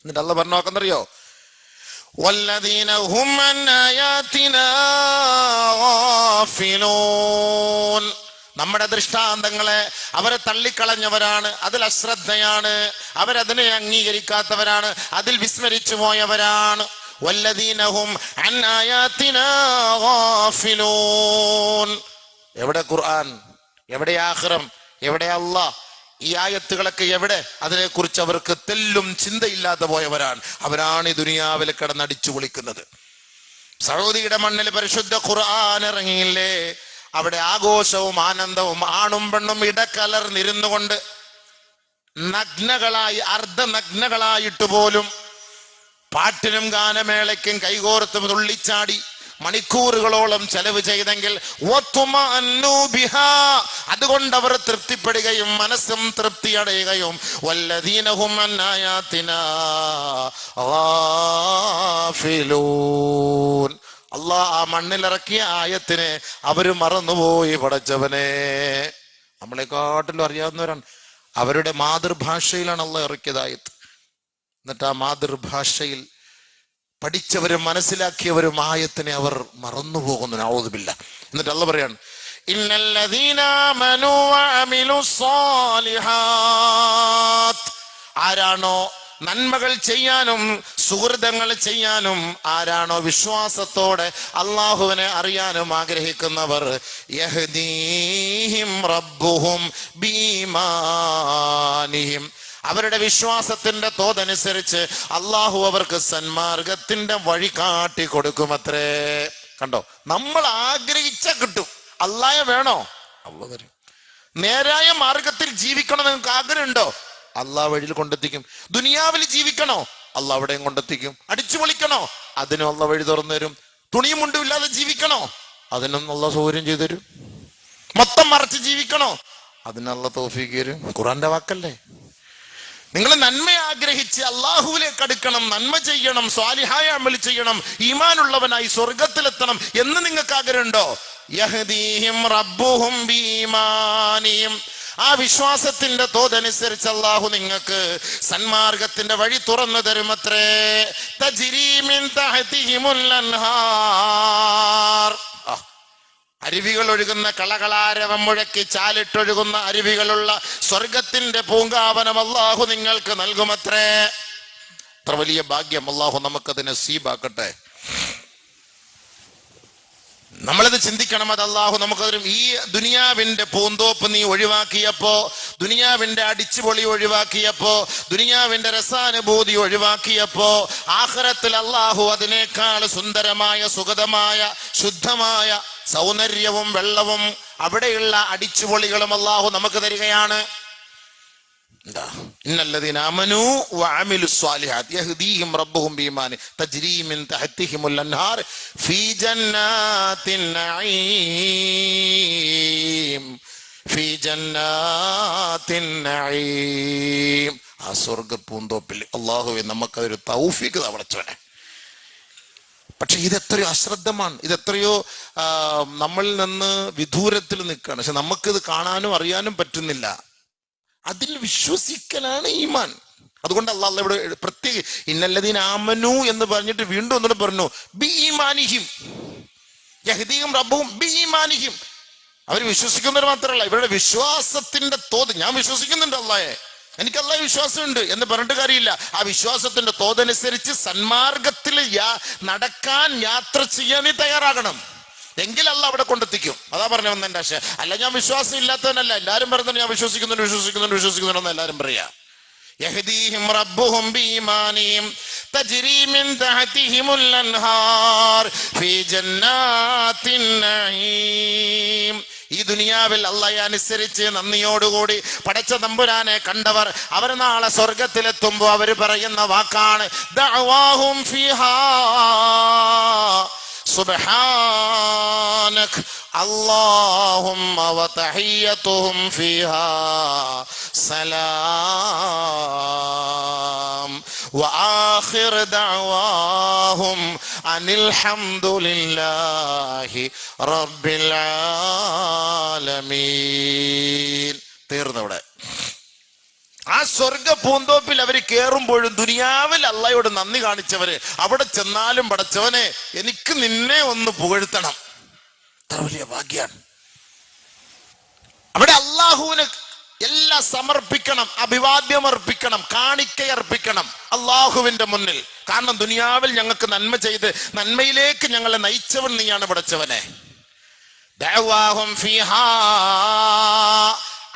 എന്നിട്ട് അള്ളാഹ് പറഞ്ഞു നോക്കുന്നറിയോ, വല്ലദീന ഹും അൻ ആയാതിനാ ഗാഫിലൂൻ. നമ്മുടെ ദൃഷ്ടാന്തങ്ങളെ അവരെ തള്ളിക്കളഞ്ഞവരാണ്, അതിൽ അശ്രദ്ധയാണ്, അവരതിനെ അംഗീകരിക്കാത്തവരാണ്, അതിൽ വിസ്മരിച്ചു പോയവരാണ്. വല്ലദീന ഹും അൻ ആയാതിനാ ഗാഫിലൂൻ. എവിടെ ഖുർആൻ, എവിടെ ആഖിറം, എവിടെ അല്ലാഹ്? ഈ ആയത്തുകളൊക്കെ എവിടെ? അതിനെക്കുറിച്ച് അവർക്ക് തെല്ലും ചിന്തയില്ലാതെ പോയവരാണ്. അവരാണ് ഈ ദുനിയാവിൽ കിടന്നടിച്ചു പൊളിക്കുന്നത്. സൗദിയുടെ മണ്ണിൽ പരിശുദ്ധ ഖുർആൻ ഇറങ്ങിയില്ലേ? അവിടെ ആഘോഷവും ആനന്ദവും, ആണും പെണ്ണും ഇടകലർന്നിരുന്നു കൊണ്ട് നഗ്നകളായി, അർദ്ധനഗ്നകളായിട്ട് പോലും പാട്ടിനും ഗാനമേളയ്ക്കും കൈകോർത്തും തുള്ളിച്ചാടി മണിക്കൂറുകളോളം ചെലവ് ചെയ്തെങ്കിൽ അതുകൊണ്ട് അവർ തൃപ്തിപ്പെടുകയും മനസ്സും തൃപ്തി അടയുകയും വല്ലദീനഹും അൻ ആയാതിനാ ഗാഫിലൂൻ. അല്ലാഹ് ആ മണ്ണിലിറക്കിയ ആയത്തിനെ അവര് മറന്നുപോയി. പടച്ചവനെ, നമ്മളെക്കാട്ടിലും അറിയാവുന്നവരാണ്. അവരുടെ മാതൃഭാഷയിലാണ് അല്ലാഹ് ഇറക്കിയത് ആയത്ത്. എന്നിട്ട് ആ മാതൃഭാഷയിൽ പഠിച്ചവരും മനസ്സിലാക്കിയവരും ആയത്തിനെ അവർ മറന്നുപോകുന്നു. നഊദു ബില്ലാഹ്. എന്നിട്ട് അല്ലാഹ് പറയാണ്, ഇന്നല്ലദീന ആമനൂ വഅമിലുസ്സാലിഹാത്ത്. ആരാണോ നന്മകൾ ചെയ്യാനും സുഹൃതങ്ങൾ ചെയ്യാനും, ആരാണോ വിശ്വാസത്തോടെ അള്ളാഹുവിനെ അറിയാനും ആഗ്രഹിക്കുന്നവർ, യഹ്ദീഹിം റബ്ബുഹും ബീമാനിഹിം. അവരുടെ വിശ്വാസത്തിന്റെ തോതനുസരിച്ച് അള്ളാഹു അവർക്ക് സന്മാർഗത്തിന്റെ വഴി കാട്ടി കൊടുക്കുമത്രേ. കണ്ടോ, നമ്മൾ ആഗ്രഹിച്ച കിട്ടും. അല്ലാഹ് വേണോ? അല്ലാഹ് തരും. നേരായ മാർഗത്തിൽ ജീവിക്കണം നിങ്ങൾക്ക് ആഗ്രഹമുണ്ടോ? അല്ലാഹ് വഴിയിൽ കൊണ്ടെത്തിക്കും. ദുനിയാവിൽ ജീവിക്കണോ? അല്ലാഹ് അവിടെയും കൊണ്ടെത്തിക്കും. അടിച്ചു പൊളിക്കണോ? അതിനും അല്ലാഹ് വഴി തുറന്നു തരും. തുണിയും മുണ്ടും ഇല്ലാതെ ജീവിക്കണോ? അതിനും അല്ലാഹ് സൗകര്യം ചെയ്തു തരും. മൊത്തം മറച്ച് ജീവിക്കണോ? അതിന് അല്ലാഹ് തൗഫീഖ് തരും. ഖുർആന്റെ വാക്കല്ലേ? നിങ്ങൾ നന്മ ആഗ്രഹിച്ച് അള്ളാഹുവിലേക്ക് അടുക്കണം, നന്മ ചെയ്യണം, സ്വാലിഹായ അമൽ ചെയ്യണം, ഈമാനുള്ളവനായി സ്വർഗത്തിലെത്തണം എന്ന് നിങ്ങൾക്ക് ആഗ്രഹമുണ്ടോ? യഹ്ദീഹിം റബ്ബുഹും ബീമാനിഹിം. ആ വിശ്വാസത്തിന്റെ തോതനുസരിച്ച് അള്ളാഹു നിങ്ങൾക്ക് സന്മാർഗത്തിന്റെ വഴി തുറന്നു തരുമത്രേ. തജ്രീ മിൻ തഹ്തിഹിമുൽ അൻഹാർ. അരുവികൾ ഒഴുകുന്ന, കളകളാരവം മുഴക്കി ചാലിട്ടൊഴുകുന്ന അരുവികളുള്ള സ്വർഗത്തിന്റെ പൂങ്കാവനം അല്ലാഹു നിങ്ങൾക്ക് നൽകുമത്രേ. അത്ര വലിയ ഭാഗ്യം. അല്ലാഹു നമുക്കത് നസീബാക്കട്ടെ. നമ്മളിത് ചിന്തിക്കണം. അത് അല്ലാഹു നമുക്കതിനും. ഈ ദുനിയാവിന്റെ പൂന്തോപ്പ് നീ ഒഴിവാക്കിയപ്പോ, ദുനിയാവിന്റെ അടിച്ചുപൊളി ഒഴിവാക്കിയപ്പോ, ദുനിയാവിന്റെ രസാനുഭൂതി ഒഴിവാക്കിയപ്പോ, ആഖിറത്തിൽ അല്ലാഹു അതിനേക്കാൾ സുന്ദരമായ, സുഗതമായ, ശുദ്ധമായ സൗന്ദര്യവും വെള്ളവും അവിടെയുള്ള അടിച്ചുപൊളികളും അല്ലാഹു നമുക്ക് തരികയാണ്. ഇന്നല്ലദീന ആമനൂ വഅമിലുസ്സാലിഹാത്ത് യഹ്ദീഹിം റബ്ബുഹും ബീമാനിഹിം തജ്രീ മിൻ തഹ്തിഹിമുൽ അൻഹാർ ഫീ ജന്നാത്തിൻ നഈം, ഫീ ജന്നാത്തിൻ നഈം. ആ സ്വർഗ്ഗ പൂന്തോപ്പിൽ അല്ലാഹുവേ നമുക്കതൊരു തൗഫീഖ് തവളച്ചവനെ. പക്ഷെ ഇതെത്രയോ അശ്രദ്ധമാണ്, ഇതെത്രയോ നമ്മളിൽ നിന്ന് വിദൂരത്തിൽ നിൽക്കുകയാണ്. പക്ഷെ നമുക്കിത് കാണാനും അറിയാനും പറ്റുന്നില്ല. അതിൽ വിശ്വസിക്കലാണ് ഈമാൻ. അതുകൊണ്ട് അല്ലാഹ് ഇവിടെ പ്രത്യേക ഇന്നല്ലദീന ആമനൂ എന്ന് പറഞ്ഞിട്ട് വീണ്ടും ഒന്നുകൂടെ പറഞ്ഞു, ബി ഈമാനിഹിം യഹ്ദീഹിം റബ്ബുഹും ബി ഈമാനിഹിം. അവർ വിശ്വസിക്കുന്നവർ മാത്രമല്ല, ഇവരുടെ വിശ്വാസത്തിന്റെ തോത്. ഞാൻ വിശ്വസിക്കുന്നുണ്ട് അല്ലാഹയെ, എനിക്ക് അല്ലാഹ് വിശ്വാസമുണ്ട് എന്ന് പറഞ്ഞിട്ട് കാര്യമില്ല. ആ വിശ്വാസത്തിന്റെ തോതനുസരിച്ച് സന്മാർഗത്തിൽ നടക്കാൻ, യാത്ര ചെയ്യാൻ നീ തയ്യാറാകണം. എങ്കിൽ അല്ലാഹ് അവിടെ കൊണ്ടെത്തിക്കും. അതാ പറഞ്ഞു വന്നെന്റെ ആശയം. അല്ല ഞാൻ വിശ്വാസം ഇല്ലാത്തവനല്ല. എല്ലാരും പറഞ്ഞു ഞാൻ വിശ്വസിക്കുന്നുണ്ടെന്ന് എല്ലാരും പറയാ. യഹ്ദീഹിം റബ്ബുഹും ബീമാനിഹിം തജ്രീ മിൻ തഹ്തിഹിമുൽ അൻഹാർ ഫീ ജന്നാത്തിൻ നഈം. ഈ ദുനിയാവിൽ അല്ലാഹയെ അനുസരിച്ച് നന്ദിയോടുകൂടി പടച്ച തമ്പുരാനെ കണ്ടവർ, അവർ നാളെ സ്വർഗത്തിലെത്തുമ്പോ അവർ പറയുന്ന വാക്കാണ് ദഅവാഹും ഫീഹാ സുബ്ഹാനക അല്ലാഹുമ്മ വതഹിയ്യതുഹും ഫീഹാ സലാം വആഖിർ ദഅവാഹും അനിൽ ഹംദുലില്ലാഹി റബ്ബിൽ ആലമീൻ. തീർന്നവിടെ. ആ സ്വർഗ പൂന്തോപ്പിൽ അവർ കയറുമ്പോഴും ദുനിയാവിൽ അള്ളാഹയോട് നന്ദി കാണിച്ചവര് അവിടെ ചെന്നാലും പടച്ചവനെ എനിക്ക് നിന്നെ ഒന്ന് പുകഴ്ത്തണം. അത്ര വലിയ ഭാഗ്യാണ്. അവിടെ അള്ളാഹുവിന് എല്ലാം സമർപ്പിക്കണം, അഭിവാദ്യം അർപ്പിക്കണം, കാണിക്കയർപ്പിക്കണം അള്ളാഹുവിന്റെ മുന്നിൽ. കാരണം ദുനിയാവിൽ ഞങ്ങൾക്ക് നന്മ ചെയ്ത് നന്മയിലേക്ക് ഞങ്ങളെ നയിച്ചവൻ നീയാണ് പടച്ചവനെ. ദഅവാഹും ഫീഹാ,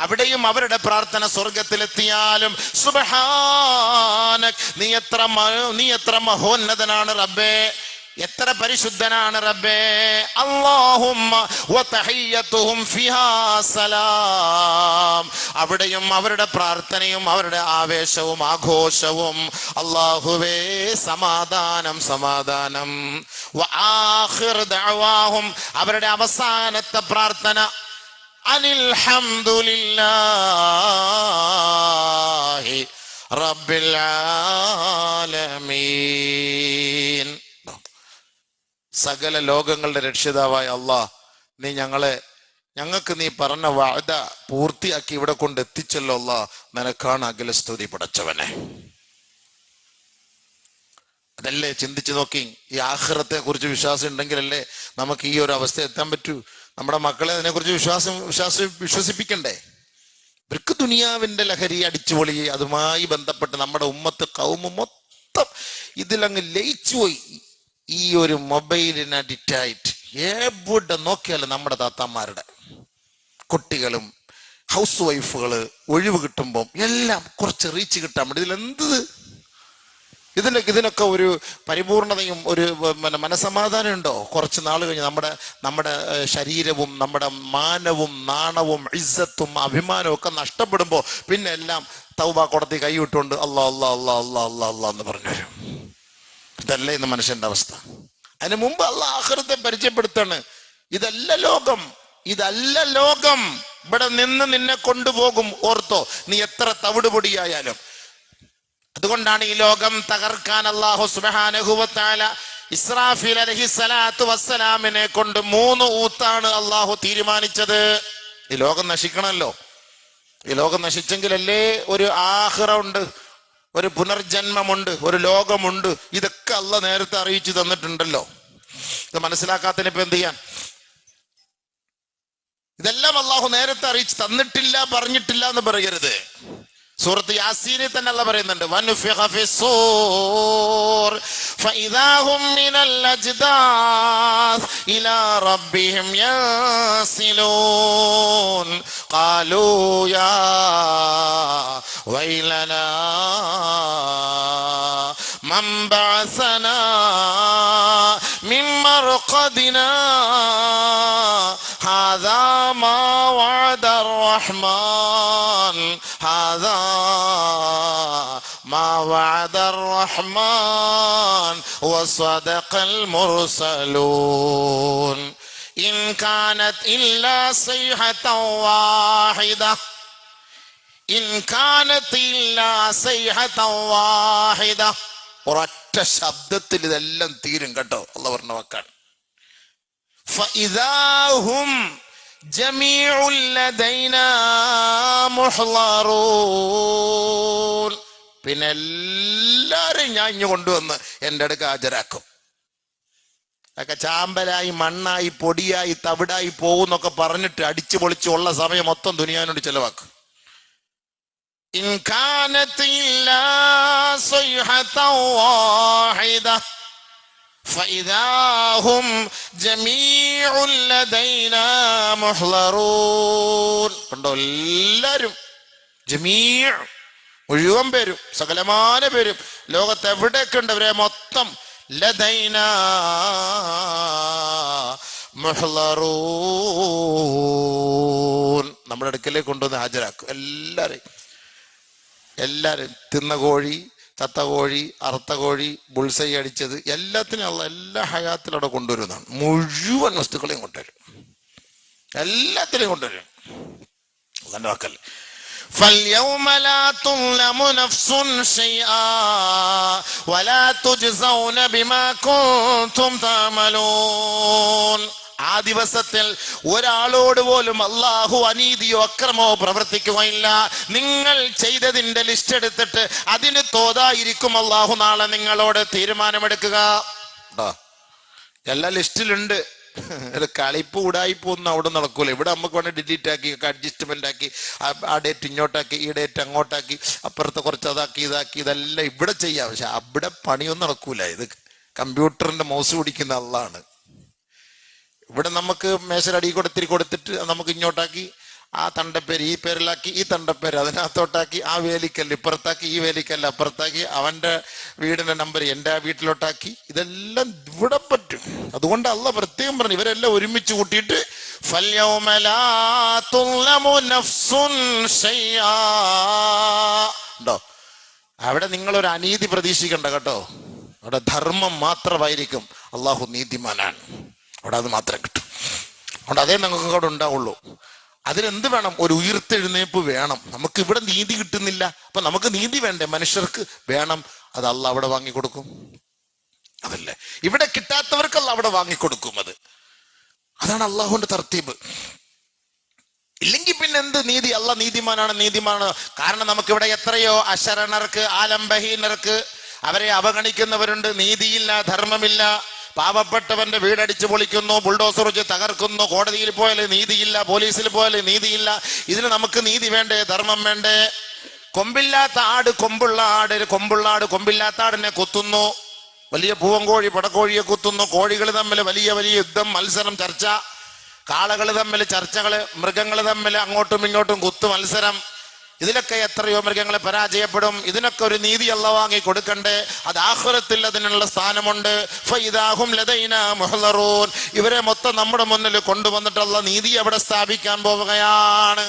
അവിടെയും അവരുടെ പ്രാർത്ഥന സ്വർഗത്തിലെത്തിയാലും സുബ്ഹാനക്, നീ എത്ര മഹോന്നതനാണ് റബ്ബേ, എത്ര പരിശുദ്ധനാണ് റബ്ബേ. അല്ലാഹുമ്മ വതഹിയ്യതുഹും ഫിഹാ സലാം, അവിടെയും അവരുടെ പ്രാർത്ഥനയും അവരുടെ ആവേശവും ആഘോഷവും അല്ലാഹുവേ സമാധാനം സമാധാനം. വആഖിർ ദഅവാഹും, അവരുടെ അവസാനത്തെ പ്രാർത്ഥന അനിൽ ഹംദുലില്ലാഹി റബ്ബിൽ ആലമീൻ. സകല ലോകങ്ങളുടെ രക്ഷിതാവായ അല്ലാഹ്, നീ ഞങ്ങൾക്ക് നീ പറഞ്ഞ വഅദ പൂർത്തിയാക്കി ഇവിടെ കൊണ്ട് എത്തിച്ചല്ലോ അല്ലാഹ്, നിനക്കാണ് അഖില സ്തുതി പടച്ചവനെ. അതല്ലേ ചിന്തിച്ചു നോക്കി, ഈ ആഖിറത്തെ കുറിച്ച് വിശ്വാസം ഉണ്ടെങ്കിലല്ലേ നമുക്ക് ഈ ഒരു അവസ്ഥ എത്താൻ പറ്റൂ. നമ്മുടെ മക്കളെ അതിനെക്കുറിച്ച് വിശ്വസിപ്പിക്കണ്ടേ? ഇവർക്ക് ദുനിയാവിന്റെ ലഹരി അടിച്ചുപൊളി, അതുമായി ബന്ധപ്പെട്ട് നമ്മുടെ ഉമ്മത്ത് കൗമ് മൊത്തം ഇതിലങ്ങ് ലയിച്ചു പോയി. ഈ ഒരു മൊബൈലിന് അഡിക്റ്റായിട്ട് എവിടെ നോക്കിയാലും നമ്മുടെ താത്താമാരുടെ കുട്ടികളും ഹൗസ് വൈഫുകള് ഒഴിവ് കിട്ടുമ്പോൾ എല്ലാം കുറച്ച് റീച്ച് കിട്ടാൻ വേണ്ടി ഇതിനൊക്കെ ഒരു പരിപൂർണതയും ഒരു മനസമാധാനം ഉണ്ടോ? കുറച്ച് നാൾ കഴിഞ്ഞ് നമ്മുടെ ശരീരവും നമ്മുടെ മാനവും നാണവും ഇസ്സത്തും അഭിമാനവും ഒക്കെ നഷ്ടപ്പെടുമ്പോൾ പിന്നെ എല്ലാം തൗബ കോടതി കൈവിട്ടുകൊണ്ട് അല്ലാ അല്ലാ അല്ലാ അല്ലാ അല്ലാ അല്ലാ എന്ന് പറഞ്ഞു വരും. ഇതല്ലേ ഇന്ന് മനുഷ്യന്റെ അവസ്ഥ. അതിന് മുമ്പ് അല്ലാഹ് ആഖിറത്തെ പരിചയപ്പെടുത്താണ്. ഇതല്ല ലോകം, ഇവിടെ നിന്ന് നിന്നെ കൊണ്ടുപോകും, ഓർത്തോ, നീ എത്ര തവിട് പൊടിയായാലും. അതുകൊണ്ടാണ് ഈ ലോകം തകർക്കാൻ അല്ലാഹു സുബ്ഹാനഹു വ തആല ഇസ്രാഫീൽ അലൈഹിസ്സലാത്തു വസ്സലാമിനെ കൊണ്ട് 3 ഊത്താണ് അല്ലാഹു തീരുമാനിച്ചത്. ഈ ലോകം നശിക്കണമല്ലോ. ഈ ലോകം നശിച്ചെങ്കിലല്ലേ ഒരു ആഖിറ ഉണ്ട്, ഒരു പുനർജന്മമുണ്ട്, ഒരു ലോകമുണ്ട്. ഇതൊക്കെ അല്ലാഹ് നേരത്തെ അറിയിച്ചു തന്നിട്ടുണ്ടല്ലോ. ഇത് മനസ്സിലാക്കാത്തതിന് ഇപ്പൊ എന്ത് ചെയ്യാൻ? ഇതെല്ലാം അല്ലാഹു നേരത്തെ അറിയിച്ചു തന്നിട്ടില്ല, പറഞ്ഞിട്ടില്ല എന്ന് പറയരുത്. സൂറത്ത് യാസീനിൽ തന്നെ അല്ലാഹ് പറയുന്നുണ്ട്, വനുഫിഖ ഫിസ്സൂർ ഫഇദാ ഹും മിനൽ അജ്ദാസ് ഇലാ റബ്ബിഹിം യൻസിലൂൻ ഖാലൂ യാ വൈലനാ മൻ ബഅസനാ മിൻ മർഖദിനാ ഹാദാ മാ വഅദർ റഹ്മാൻ ഹാദാ മാ വഅദർ റഹ്മാൻ വസദഖൽ മുർസലൂൻ ഇൻ കാനത് ഇല്ലാ സൈഹതൻ വാഹിദ ഇൻ കാനത് ഇല്ലാ സൈഹതൻ വാഹിദ. ഒരൊറ്റ ശബ്ദത്തിൽ ഇതെല്ലാം തീരും കേട്ടോ. അല്ലാഹ് പറഞ്ഞ വാക്കാണ്. ഫഇദാ ഹും ജമീഉൽ ലദൈനാ മുഹ്ളറൂൻ. പിന്നെ എല്ലാരും ഞാൻ ഇഞ്ഞു കൊണ്ടുവന്ന് എൻ്റെ അടുക്ക് ഹാജരാക്കും. ഒക്കെ ചാമ്പലായി മണ്ണായി പൊടിയായി തവിടായി പോകുന്നൊക്കെ പറഞ്ഞിട്ട് അടിച്ചു പൊളിച്ച് ഉള്ള സമയം മൊത്തം ദുനിയാവിനോട് ചെലവാക്കും. ഇൻ കാനത് ഇല്ലാ സൈഹതൻ വാഹിദ ഫഇദാ ഹും ജമീഉൽ ലദൈനാ മുഹ്ളറൂൻ. കണ്ടോ, എല്ലാരും ജമീഅ് മുഴുവൻ പേരും സകലമാന പേരും ലോകത്ത് എവിടെയൊക്കെ ഉണ്ട് അവരെ മൊത്തം ലദൈനാ മുഹ്ളറൂൻ നമ്മുടെ അടുക്കലേക്ക് കൊണ്ടുവന്ന് ഹാജരാക്കും. എല്ലാരും തിന്ന കോഴി, ചത്ത കോഴി, അറുത്ത കോഴി, ബുൾസൈ അടിച്ചത് എല്ലാത്തിനും എല്ലാ ഹയാത്തിലും അവിടെ കൊണ്ടുവരുന്നതാണ്. മുഴുവൻ വസ്തുക്കളെയും കൊണ്ടുവരും, എല്ലാത്തിനെയും കൊണ്ടുവരും. അല്ലാണ്ട് വാക്കല്ലേ. فاليوم لا تظلم نفس شيئا ولا تجزون بما كنتم تعملون. ആ ദിവസത്തിൽ ഒരാളോട് പോലും അള്ളാഹു അനീതിയോ അക്രമോ പ്രവർത്തിക്കുകയില്ല. നിങ്ങൾ ചെയ്തതിന്റെ ലിസ്റ്റ് എടുത്തിട്ട് അതിന് തോതായിരിക്കും അള്ളാഹു നാളെ നിങ്ങളോട് തീരുമാനമെടുക്കുക. എല്ലാ ലിസ്റ്റിലുണ്ട്. കളിപ്പ് ഉടായിപ്പ് ഒന്നും അവിടെ നടക്കൂല. ഇവിടെ നമുക്ക് വേണേൽ ഡിലീറ്റ് ആക്കി അഡ്ജസ്റ്റ്മെന്റ് ആക്കി ആ ഡേറ്റ് ഇങ്ങോട്ടാക്കി ഈ ഡേറ്റ് അങ്ങോട്ടാക്കി അപ്പുറത്തെ കുറച്ച് അതാക്കി ഇതാക്കി ഇതെല്ലാം ഇവിടെ ചെയ്യാം. പക്ഷെ അവിടെ പണിയൊന്നും നടക്കൂല. ഇത് കമ്പ്യൂട്ടറിന്റെ മൗസ് പിടിക്കുന്ന ആളാണ്. ഇവിടെ നമുക്ക് മേശയുടെ അടി കൊടുത്തിരി കൊടുത്തിട്ട് നമുക്ക് ഇങ്ങോട്ടാക്കി ആ തണ്ടപ്പേര് ഈ പേരിലാക്കി ഈ തണ്ടപ്പേര് അതിനകത്തോട്ടാക്കി ആ വേലിക്കല്ല് ഇപ്പുറത്താക്കി ഈ വേലിക്കല്ല് അപ്പുറത്താക്കി അവന്റെ വീടിന്റെ നമ്പർ എൻ്റെ വീട്ടിലോട്ടാക്കി ഇതെല്ലാം ഇവിടെ പറ്റും. അതുകൊണ്ട് അള്ളാഹ് പ്രത്യേകം പറഞ്ഞു ഇവരെല്ലാം ഒരുമിച്ച് കൂട്ടിയിട്ട് ഉണ്ടോ അവിടെ നിങ്ങളൊരു അനീതി പ്രതീക്ഷിക്കണ്ട കേട്ടോ. അവിടെ ധർമ്മം മാത്രമായിരിക്കും. അള്ളാഹു നീതിമാനാണ്. അവിടെ അത് മാത്രം കിട്ടും. അതുകൊണ്ട് അതേ നിങ്ങൾക്ക് അവിടെ ഉണ്ടാവുള്ളൂ. അതിനെന്ത് വേണം? ഒരു ഉയർത്തെഴുന്നേപ്പ് വേണം. നമുക്ക് ഇവിടെ നീതി കിട്ടുന്നില്ല. അപ്പൊ നമുക്ക് നീതി വേണ്ടേ? മനുഷ്യർക്ക് വേണം. അത് അള്ളാഹ് അവിടെ വാങ്ങിക്കൊടുക്കും. അതല്ലേ ഇവിടെ കിട്ടാത്തവർക്ക് അള്ളാഹ് അവിടെ വാങ്ങിക്കൊടുക്കും. അതാണ് അള്ളാഹുവിന്റെ തർത്തീബ്. ഇല്ലെങ്കിൽ പിന്നെ എന്ത് നീതി? അള്ളാഹ് നീതിമാനാണ്. കാരണം നമുക്കിവിടെ എത്രയോ അശരണർക്ക് ആലംബഹീനർക്ക് അവരെ അവഗണിക്കുന്നവരുണ്ട്. നീതിയില്ല, ധർമ്മമില്ല. പാവപ്പെട്ടവന്റെ വീടടിച്ചു പൊളിക്കുന്നു, ബുൾഡോസർ വെച്ച് തകർക്കുന്നു. കോടതിയിൽ പോയാൽ നീതിയില്ല, പോലീസിൽ പോയാൽ നീതിയില്ല. ഇതിന് നമുക്ക് നീതി വേണ്ടേ? ധർമ്മം വേണ്ടേ? കൊമ്പില്ലാത്ത ആട് കൊമ്പുള്ള ആട് കൊമ്പില്ലാത്ത ആടിനെ കുത്തുന്നു. വലിയ പൂവൻകോഴി പടക്കോഴിയെ കുത്തുന്നു. കോഴികൾ തമ്മിൽ വലിയ യുദ്ധം, മത്സരം, ചർച്ച. കാളകൾ തമ്മിൽ ചർച്ചകള്, മൃഗങ്ങൾ തമ്മിൽ അങ്ങോട്ടും ഇങ്ങോട്ടും കുത്തു മത്സരം. ഇതിലൊക്കെ എത്രയോ മൃഗങ്ങളെ പരാജയപ്പെടും. ഇതിനൊക്കെ ഒരു നീതി അല്ലാഹ് വാങ്ങി കൊടുക്കണ്ടേ? അത് ആഖിറത്തിൽ അതിനുള്ള സ്ഥാനമുണ്ട്. ഫൈദാഹും ലദൈനാ മുഹ്ളറൂൻ. ഇവരെ മൊത്തം നമ്മുടെ മുന്നിൽ കൊണ്ടുവന്നിട്ട് അല്ലാഹ് നീതി അവിടെ സ്ഥാപിക്കാൻ പോവുകയാണ്.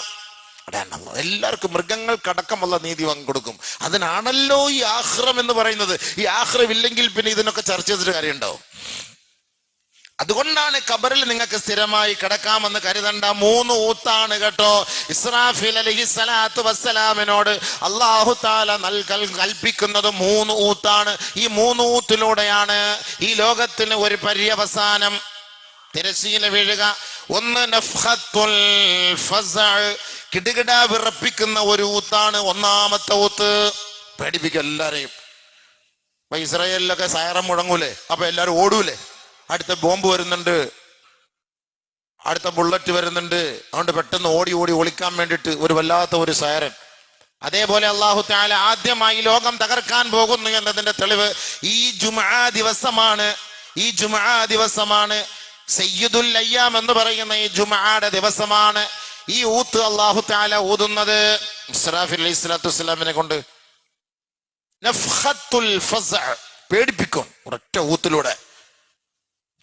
എല്ലാവർക്കും മൃഗങ്ങൾക്കടക്കമുള്ള നീതി വാങ്ങി കൊടുക്കും. അതിനാണല്ലോ ഈ ആഖിറം എന്ന് പറയുന്നത്. ഈ ആഖിറം ഇല്ലെങ്കിൽ പിന്നെ ഇതിനൊക്കെ ചർച്ച ചെയ്തിട്ട് കാര്യമുണ്ടോ? അതുകൊണ്ടാണ് ഖബറിൽ നിങ്ങൾക്ക് സ്ഥിരമായി കിടക്കാമെന്ന് കരുതണ്ട. 3 ഊത്താണ് കേട്ടോ. ഇസ്രാഫീൽ അലൈഹിസ്സലാത്തു വസ്സലാമിനോട് അല്ലാഹു തആല കൽപ്പിക്കുന്നത് 3 ഊത്താണ്. ഈ 3 ഊത്തിലൂടെയാണ് ഈ ലോകത്തിന് ഒരു പര്യവസാനം. തിരശീല വീഴുക. ഒന്ന് നഫ്ഖത്തുൽ ഫസഅ്, കിടുകിട വിറപ്പിക്കുന്ന ഒരു ഊത്താണ്. ഒന്നാമത്തെ ഊത്ത് പേടിപ്പിക്കും എല്ലാരെയും. ഇപ്പൊ ഇസ്രായേലിലൊക്കെ സൈറൻ മുഴങ്ങൂലേ? അപ്പൊ എല്ലാരും ഓടൂലേ? അടുത്ത ബോംബ് വരുന്നുണ്ട്, അടുത്ത ബുള്ളറ്റ് വരുന്നുണ്ട്. അതുകൊണ്ട് പെട്ടെന്ന് ഓടി ഒളിക്കാൻ വേണ്ടിയിട്ട് ഒരു വല്ലാത്ത ഒരു സൈറൻ. അതേപോലെ അല്ലാഹു തആല ആദ്യമായി ലോകം തകർക്കാൻ പോകുന്നു എന്നതിന്റെ തെളിവ് ഈ ജുമുഅ ദിവസമാണ്. സയ്യിദുൽ അയ്യാം എന്ന് പറയുന്ന ഈ ജുമുഅയുടെ ദിവസമാണ് ഈ ഊത്ത് അല്ലാഹു തആല ഊതുന്നത് ഇസ്രാഫീൽ അലൈഹിസ്സലാത്തു വസ്സലാമിനെ കൊണ്ട്. നഫ്ഖത്തുൽ ഫസഅ്, പേടിപ്പിക്കും ഒരൊറ്റ ഊത്തിലൂടെ.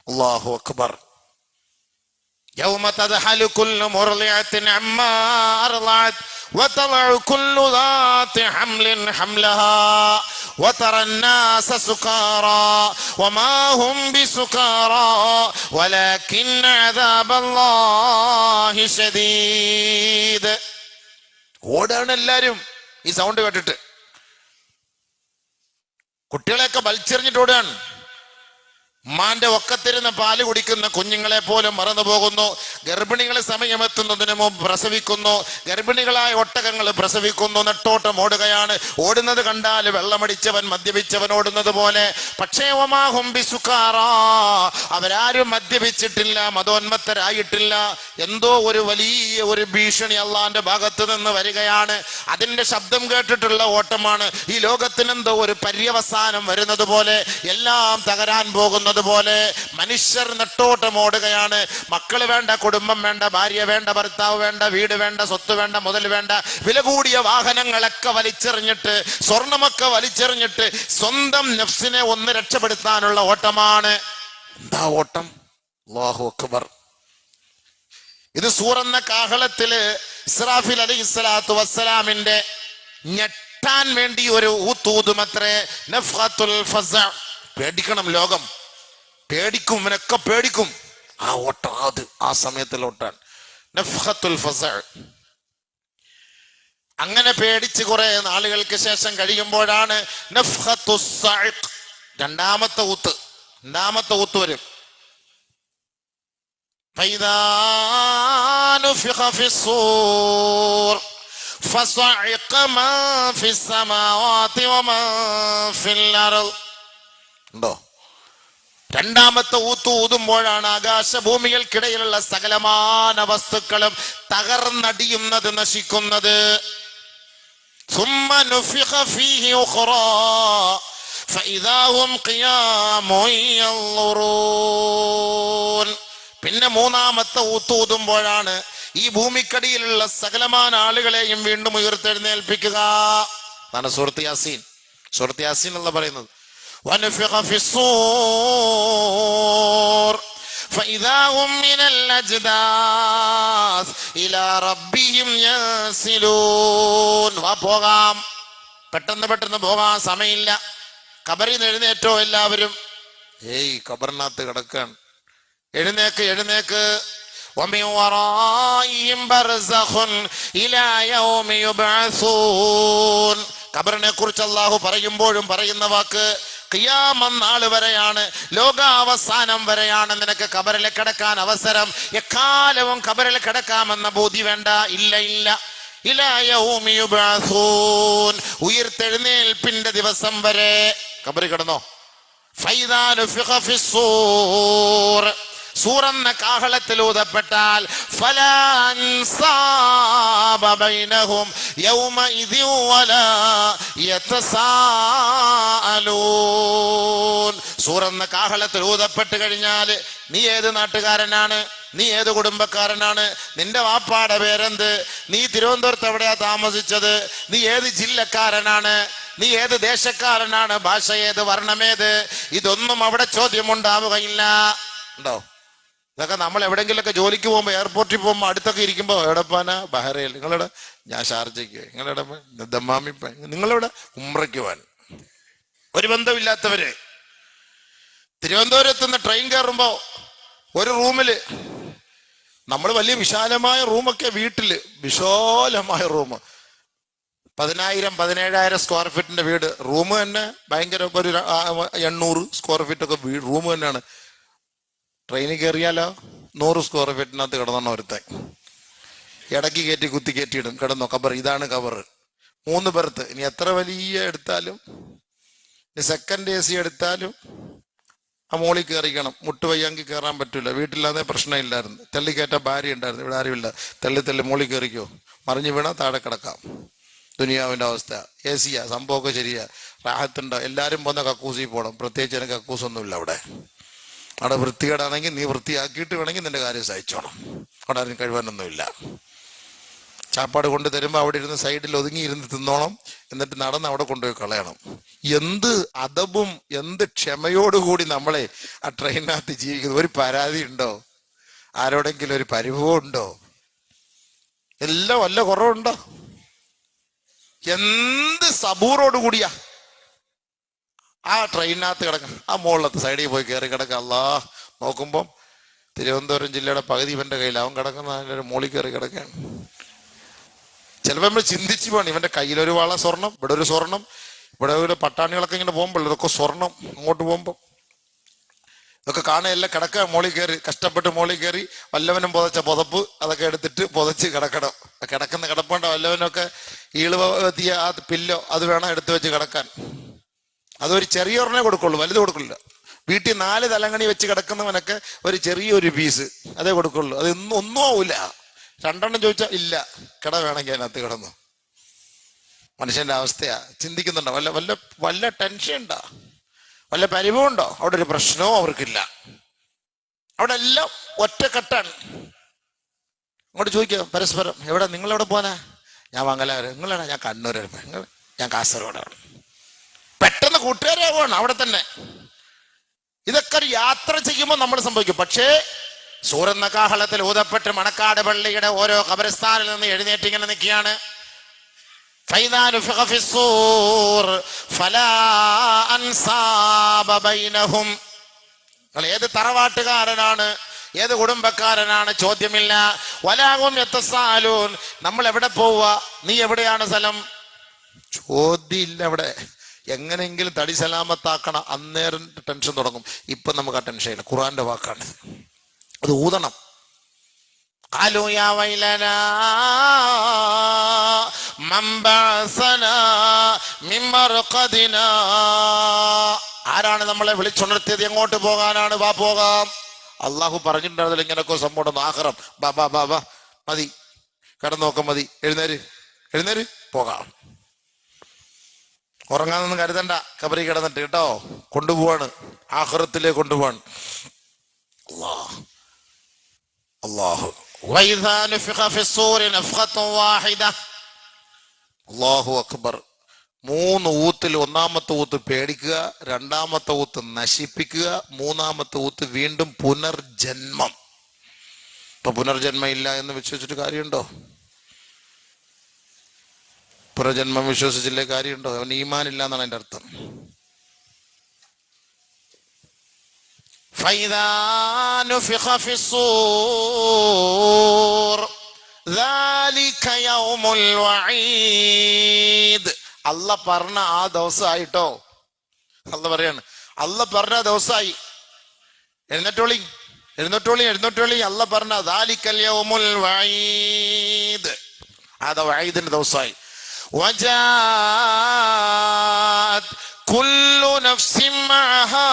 അല്ലാഹു അക്ബർ. യൗമ തദ്ഹലു കുല്ലു മുർളിഅത്തിൻ അമ്മാ അർളഅത് വതളഉ കുല്ലു ദാതി ഹംലിൻ ഹംലഹാ വതറ الناس സുകാറാ വമാ ഹും ബിസുകാറാ വലാകിൻ അദാബല്ലാഹി ശദീദ്. ഓടാണ് എല്ലാരും ഈ സൗണ്ട് കേട്ടിട്ട്. കുട്ടികളെയൊക്കെ വലിച്ചെറിഞ്ഞിട്ട് ഓടാണ്. ഉമ്മാന്റെ ഒക്കത്തിരുന്ന് പാല് കുടിക്കുന്ന കുഞ്ഞുങ്ങളെ പോലും മറന്നു പോകുന്നു. ഗർഭിണികളെ സമയമെത്തുന്നതിന് മുമ്പ് പ്രസവിക്കുന്നു. ഗർഭിണികളായ ഒട്ടകങ്ങൾ പ്രസവിക്കുന്നു. നെട്ടോട്ടം ഓടുകയാണ്. ഓടുന്നത് കണ്ടാൽ വെള്ളമടിച്ചവൻ മദ്യപിച്ചവൻ ഓടുന്നത് പോലെ. പക്ഷേ വമാഹും ബിസുകാറാ, അവരാരും മദ്യപിച്ചിട്ടില്ല, മതോന്മത്തരായിട്ടില്ല. എന്തോ ഒരു വലിയ ഒരു ഭീഷണി അള്ളാന്റെ ഭാഗത്ത് നിന്ന് വരികയാണ്. അതിന്റെ ശബ്ദം കേട്ടിട്ടുള്ള ഓട്ടമാണ്. ഈ ലോകത്തിനെന്തോ ഒരു പര്യവസാനം വരുന്നത് പോലെ, എല്ലാം തകരാൻ പോകുന്നത് പോലെ മനുഷ്യർ നെട്ടോട്ടം ഓടുകയാണ്. മക്കള് വേണ്ട, കുടുംബം വേണ്ട, ഭാര്യ വേണ്ട, ഭർത്താവ് വേണ്ട, വീട് വേണ്ട, സ്വത്ത് വേണ്ട, മുതൽ വേണ്ട, വില കൂടിയ വാഹനങ്ങളൊക്കെ വലിച്ചെറിഞ്ഞിട്ട്, സ്വർണമൊക്കെ വലിച്ചെറിഞ്ഞിട്ട് സ്വന്തം നഫ്സിനെ ഒന്ന് രക്ഷപ്പെടുത്താനുള്ള ഓട്ടമാണ്. എന്താ ഓട്ടം? അല്ലാഹു അക്ബർ. ഇത് സൂറെന്ന കാഹളത്തില് ഇസ്രാഫീൽ അലൈഹിസ്സലാത്തു വസ്സലാമിന്റെ ഞെട്ടാൻ വേണ്ടി ഒരു ഊത്തൂതുമത്രേ. നഫ്ഖത്തുൽ ഫസഅ്. പേടിക്കണം, ലോകം പേടിക്കും, ഇവനൊക്കെ പേടിക്കും. ആ ഓട്ടം, അത് ആ സമയത്തിൽ ഓട്ടാൻ നഫ്ഖത്തുൽ ഫസഅ്. അങ്ങനെ പേടിച്ച് കുറെ നാളുകൾക്ക് ശേഷം കഴിയുമ്പോഴാണ് നഫ്ഖത്തുസ് സഅഖ്, രണ്ടാമത്തെ ഊത്ത് വരും. ഫൈദാ നുഫിഖ ഫിസ്സൂർ ഫസഇഖ മാ ഫിസ്സമാവാതി വമാ ഫിൽ അർള്. ഉണ്ടോ? രണ്ടാമത്തെ ഊതുമ്പോഴാണ് ആകാശഭൂമികൾക്കിടയിലുള്ള സകലമാന വസ്തുക്കളും തകർന്നടിയുന്നത്, നശിക്കുന്നത്. ثم نفخ فيه أخرى فإذا هم قيام ينظرون. പിന്നെ മൂന്നാമത്തെ ഊതുമ്പോഴാണ് ഈ ഭൂമിക്കടിയിലുള്ള സകലമാന ആളുകളെയും വീണ്ടും ഉയർത്തെഴുന്നേൽപ്പിക്കുക. അതാണ് സൂറത്ത് യാസീൻ. സൂറത്ത് യാസീൻ അല്ല പറയുന്നത് وَنُفِخَ فِي الصُّورِ فَإِذَا هُمْ مِنَ الْأَجْدَاثِ إِلَى رَبِّهِمْ يَنْسِلُونَ. വാ പോകാം, പെട്ടെന്ന് പോകാൻ സമയമില്ല. ഖബറിൽ നിന്ന് എഴുന്നേറ്റോ എല്ലാവരും? ഖബറിനകത്ത് കിടക്കാൻ. എഴുന്നേക്ക്. وَمِنْ وَرَائِهِمْ بَرْزَخٌ إِلَى يَوْمِ يُبْعَثُونَ. ഖബറിനെ കുറിച്ച് അല്ലാഹു പറയുമ്പോഴും പറയുന്ന വാക്ക് ഖിയാമത്ത് നാൾ വരെയാണ്, ലോകാവസാനം വരെയാണ് നിനക്ക് ഖബറിൽ കിടക്കാൻ അവസരം. എക്കാലവും ഖബറിൽ കിടക്കാമെന്ന ബോധ്യം വേണ്ട. ഇല്ല. ഇലാ യൗമി യുബ്അസൂൻ, ഉയർത്തെഴുന്നേൽപ്പിന്റെ ദിവസം വരെ ഖബറിൽ കിടന്നോ. ഫൈദാ നുഫിഖ ഫിസ്സൂർ, സൂറെന്ന കാഹളത്തിൽ ഊതപ്പെട്ടാൽ ഫലാ അൻസാബ ബൈനഹും യൗമഇദി വലാ യതസാഅലൂൻ. സൂറെന്ന കാഹളത്തിൽ ഊതപ്പെട്ട് കഴിഞ്ഞാൽ നീ ഏത് നാട്ടുകാരനാണ്, നീ ഏത് കുടുംബക്കാരനാണ്, നിന്റെ വാപ്പാടെ പേരെന്ത്, നീ തിരുവനന്തപുരത്ത് എവിടെയാ താമസിച്ചത്, നീ ഏത് ജില്ലക്കാരനാണ്, നീ ഏത് ദേശക്കാരനാണ്, ഭാഷ ഏത്, വർണ്ണമേത്, ഇതൊന്നും അവിടെ ചോദ്യമുണ്ടാവുകയില്ല. ഉണ്ടോ? ഇതൊക്കെ നമ്മൾ എവിടെയെങ്കിലുമൊക്കെ ജോലിക്ക് പോകുമ്പോൾ, എയർപോർട്ടിൽ പോകുമ്പോൾ അടുത്തൊക്കെ ഇരിക്കുമ്പോൾ എവിടെപ്പാനാ, ബഹ്റൈൻ, നിങ്ങളുടെ ഞാൻ ഷാർജയ്ക്ക്, നിങ്ങളുടെ ദമ്മാമിപ്പ, നിങ്ങളിവിടെ ഉംറയ്ക്ക് പോകാൻ. ഒരു ബന്ധമില്ലാത്തവര് തിരുവനന്തപുരത്ത് നിന്ന് ട്രെയിൻ കയറുമ്പോ ഒരു റൂമില്, നമ്മൾ വലിയ വിശാലമായ റൂമൊക്കെ, വീട്ടില് വിശാലമായ റൂം, 10,000-17,000 സ്ക്വയർ ഫീറ്റിന്റെ വീട്, റൂം തന്നെ ഭയങ്കര, ഒരു 800 സ്ക്വയർ ഫീറ്റ് ഒക്കെ റൂം തന്നെയാണ്. ട്രെയിനിൽ കയറിയാലോ 100 സ്ക്വയർ ഫീറ്റിനകത്ത് കിടന്നോ ഒരുത്തൻ, ഇടയ്ക്ക് കയറ്റി കുത്തി കയറ്റിയിടും, കിടന്നോ ഖബർ. ഇതാണ് ഖബർ. 3 ബെർത്ത്. ഇനി എത്ര വലിയ എടുത്താലും, സെക്കൻഡ് AC എടുത്താലും ആ മോളിൽ കയറിക്കണം. മുട്ട് വയ്യാങ്കിൽ കയറാൻ പറ്റൂല. വീട്ടിലാതെ പ്രശ്നമില്ലായിരുന്നു. തള്ളിക്കയറ്റ ഭാര്യ ഉണ്ടായിരുന്നു. ഇവിടെ ആരുമില്ല. തള്ളി മോളിൽ കയറിക്കോ, മറിഞ്ഞു വീണാൽ താഴെ കിടക്കാം. ദുനിയാവിൻ്റെ അവസ്ഥ. AC-യാ, സംഭവമൊക്കെ ശരിയാ, റാഹത്തുണ്ടോ. എല്ലാവരും പോകുന്ന കക്കൂസിൽ പോകണം. പ്രത്യേകിച്ച് എനിക്ക് കക്കൂസൊന്നുമില്ല അവിടെ. അവിടെ വൃത്തികേടാണെങ്കിൽ നീ വൃത്തിയാക്കിയിട്ട് വേണമെങ്കിൽ നിന്റെ കാര്യം സഹിച്ചോണം. അവിടെ ആരും കഴിവാനൊന്നുമില്ല. ചാപ്പാട് കൊണ്ട് തരുമ്പോൾ അവിടെ ഇരുന്ന് സൈഡിൽ ഒതുങ്ങിയിരുന്ന് തിന്നോണം. എന്നിട്ട് നടന്ന് അവിടെ കൊണ്ടുപോയി കളയണം. എന്ത് അദബും എന്ത് ക്ഷമയോടുകൂടി നമ്മളെ ആ ട്രെയിനകത്ത് ജീവിക്കുന്നത്. ഒരു പരാതി ഉണ്ടോ? ആരോടെങ്കിലും ഒരു പരിഭവം ഉണ്ടോ? എല്ലാം വല്ല കുറവുണ്ടോ? എന്ത് സബൂറോടുകൂടിയാ ആ ട്രെയിനകത്ത് കിടക്കാം. ആ മുകളിലത്തെ സൈഡിൽ പോയി കയറി കിടക്കാം. അല്ലാ, നോക്കുമ്പം തിരുവനന്തപുരം ജില്ലയുടെ പകുതി ഇവന്റെ കയ്യിൽ, അവൻ കിടക്കുന്ന അതിൻ്റെ മുകളിൽ കയറി കിടക്കുകയാണ്. ചിലപ്പോൾ നമ്മൾ ചിന്തിച്ചു പോകണം, ഇവന്റെ കയ്യിലൊരു വള സ്വർണം, ഇവിടെ ഒരു സ്വർണം, ഇവിടെ ഒരു പട്ടാണികളൊക്കെ ഇങ്ങനെ പോകുമ്പോൾ ഇതൊക്കെ സ്വർണം. അങ്ങോട്ട് പോകുമ്പോൾ ഇതൊക്കെ കാണുകയല്ല, കിടക്കുക. മോളിൽ കയറി കഷ്ടപ്പെട്ട് മോളിൽ കയറി വല്ലവനും പുതച്ച പുതപ്പ് അതൊക്കെ എടുത്തിട്ട് പുതച്ച് കിടക്കണം. കിടക്കുന്ന കിടപ്പുണ്ടോ, വല്ലവനൊക്കെ ഈളുവത്തിയ ആ പില്ലോ അത് വേണം എടുത്തു വെച്ച് കിടക്കാൻ. അതൊരു ചെറിയൊരെണ്ണേ കൊടുക്കുള്ളൂ, വലുത് കൊടുക്കില്ല. വീട്ടിൽ 4 തലങ്ങണി വെച്ച് കിടക്കുന്നവനൊക്കെ ഒരു ചെറിയൊരു പീസ് അതേ കൊടുക്കുള്ളൂ. അത് ഒന്നും ആവൂല. 2 എണ്ണം ചോദിച്ചാൽ ഇല്ല, കിട വേണമെങ്കിൽ അതിനകത്ത് കിടന്നു. മനുഷ്യന്റെ അവസ്ഥയാ. ചിന്തിക്കുന്നുണ്ടോ? വല്ല വല്ല വല്ല ടെൻഷൻ ഉണ്ടോ? വല്ല പരിഭവം ഉണ്ടോ? അവിടെ ഒരു പ്രശ്നവും അവർക്കില്ല. അവിടെ എല്ലാം ഒറ്റക്കെട്ടാണ്. അങ്ങോട്ട് ചോദിക്കാം പരസ്പരം, എവിടെ, നിങ്ങളെവിടെ പോകാനാ? ഞാൻ മംഗലാപുരം. നിങ്ങളെടാ? ഞാൻ കണ്ണൂർ. ഞാൻ കാസർഗോഡാണ്. പെട്ടെന്ന് കൂട്ടുകാരാവുകയാണ് അവിടെ തന്നെ. ഇതൊക്കെ ഒരു യാത്ര ചെയ്യുമ്പോൾ നമ്മൾ സംഭവിക്കും. പക്ഷേ സൂറെന്ന കാഹളത്തിൽ ഊതപ്പെട്ട് മണക്കാട് പള്ളിയുടെ ഓരോ ഖബർസ്ഥാനിൽ നിന്ന് എഴുന്നേറ്റ് ഇങ്ങനെ നിൽക്കുകയാണ്. ഏത് തറവാട്ടുകാരനാണ്, ഏത് കുടുംബക്കാരനാണ് ചോദ്യമില്ല. വലാഹും യതസാഅലൂൻ, നമ്മൾ എവിടെ പോവുക, നീ എവിടെയാണ് സ്ഥലം, ചോദ്യമില്ല. അവിടെ എങ്ങനെയെങ്കിലും തടി സലാമത്താക്കണം. അന്നേരം ടെൻഷൻ തുടങ്ങും. ഇപ്പൊ നമുക്ക് ആ ടെൻഷൻ ഇല്ല. ഖുർആന്റെ വാക്കാണ്, അത് ഊതണം. ഖാലൂ യാ വൈലനാ മൻ ബഅസനാ മിൻ മർഖദിനാ. ആരാണ് നമ്മളെ വിളിച്ചുണർത്തിയത്? എങ്ങോട്ട് പോകാനാണ്? വാ പോകാം. അള്ളാഹു പറഞ്ഞിട്ടുണ്ടായിരുന്നില്ല ഇങ്ങനൊക്കെ സംഭവം. ആഖിറം ബാ ബാ ബാ ബാ മതി, കിടന്നോക്കം മതി, എഴുന്നേര് എഴുന്നേര് പോകാം. ഉറങ്ങാനൊന്നും കരുതണ്ട, കബറി കിടന്നിട്ട് കേട്ടോ. കൊണ്ടുപോവാണ്, ആഖിറത്തിലേക്ക് കൊണ്ടുപോവാണ്. അല്ലാഹു വഇദാ നുഫിഖ ഫിസ്സൂരി നഫ്ഖത്തുൻ വാഹിദ. അല്ലാഹു അക്ബർ. 3 ഊത്തിൽ ഒന്നാമത്തെ ഊത്ത് പേടിക്കുക, രണ്ടാമത്തെ ഊത്ത് നശിപ്പിക്കുക, മൂന്നാമത്തെ ഊത്ത് വീണ്ടും പുനർജന്മം. ഇപ്പൊ പുനർജന്മം ഇല്ല എന്ന് വിശ്വസിച്ചിട്ട് കാര്യമുണ്ടോ? പുനർജന്മം വിശ്വസിച്ചില്ലേ കാര്യമുണ്ടോ? അവൻ ഈമാനില്ല എന്നാണ് അതിന്റെ അർത്ഥം. ഫൈദാ നുഫിഖ ഫിസ്സൂർ ദാലിക യൗമുൽ വഈദ്. അല്ല പറഞ്ഞ ആ ദിവസമായിട്ടോ. അല്ല പറയാണ്, അല്ല പറഞ്ഞ ദിവസമായി. എഴുന്നേറ്റോളി എഴുന്നേറ്റോളി എഴുന്നേറ്റോളി. അല്ല പറഞ്ഞ ദാലികൽ യൗമുൽ വഈദ്, അത് വഈദിന്റെ ദിവസമായി. വജാഅത് കുല്ലു നഫ്സിൻ മഅഹാ